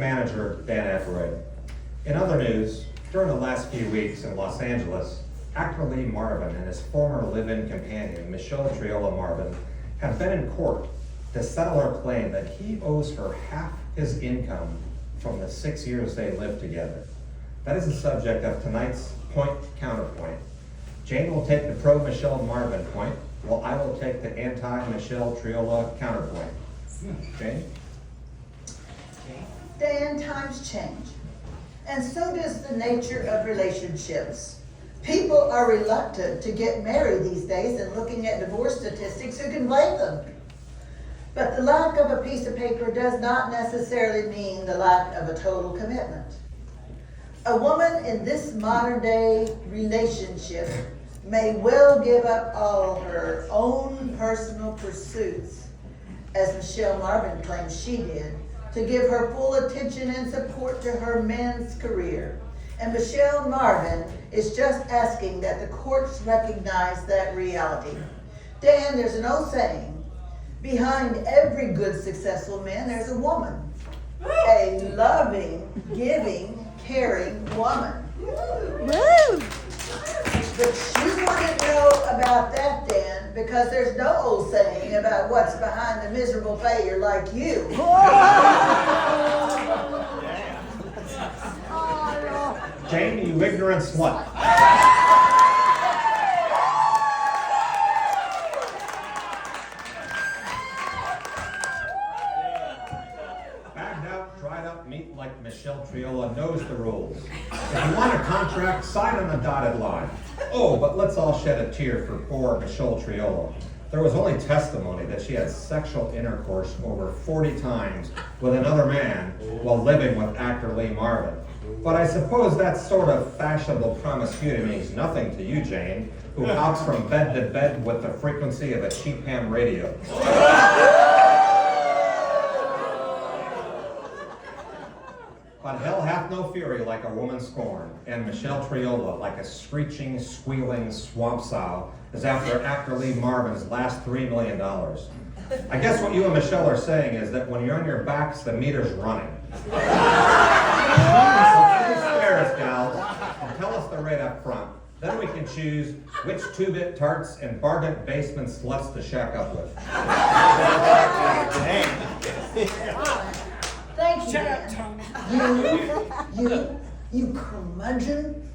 Manager Dan Aykroyd. In other news, during the last few weeks in Los Angeles, actor Lee Marvin and his former live-in companion, Michelle Triola Marvin, have been in court to settle her claim that he owes her half his income from the 6 years they lived together. That is the subject of tonight's Point Counterpoint. Jane will take the pro-Michelle Marvin point, while I will take the anti-Michelle Triola counterpoint. Jane? Dan, times change, and so does the nature of relationships. People are reluctant to get married these days, and looking at divorce statistics, who can blame them? But the lack of a piece of paper does not necessarily mean the lack of a total commitment. A woman in this modern day relationship may well give up all her own personal pursuits, as Michelle Marvin claims she did, to give her full attention and support to her man's career. And Michelle Marvin is just asking that the courts recognize that reality. Dan, there's an old saying, behind every good, successful man, there's a woman. A loving, giving, caring woman. Woo! But you wouldn't know about that, Dan, because there's no old saying about what's behind the miserable failure like you. Jane, you ignorant slut. Bagged out, dried up meat like Michelle Triola knows the rules. If you want a contract, sign on the dotted line. Oh, but let's all shed a tear for poor Michelle Triola. There was only testimony that she had sexual intercourse over 40 times with another man while living with actor Lee Marvin. But I suppose that sort of fashionable promiscuity means nothing to you, Jane, who hops from bed to bed with the frequency of a cheap ham radio. But hell hath no fury like a woman scorned, and Michelle Triola, like a screeching, squealing swamp sow, is after actor Lee Marvin's last $3 million. I guess what you and Michelle are saying is that when you're on your backs, the meter's running. So please spare us, gals, and tell us the rate up front. Then we can choose which two-bit tarts and bargain basement sluts to shack up with. Thank you, Dan. You curmudgeon.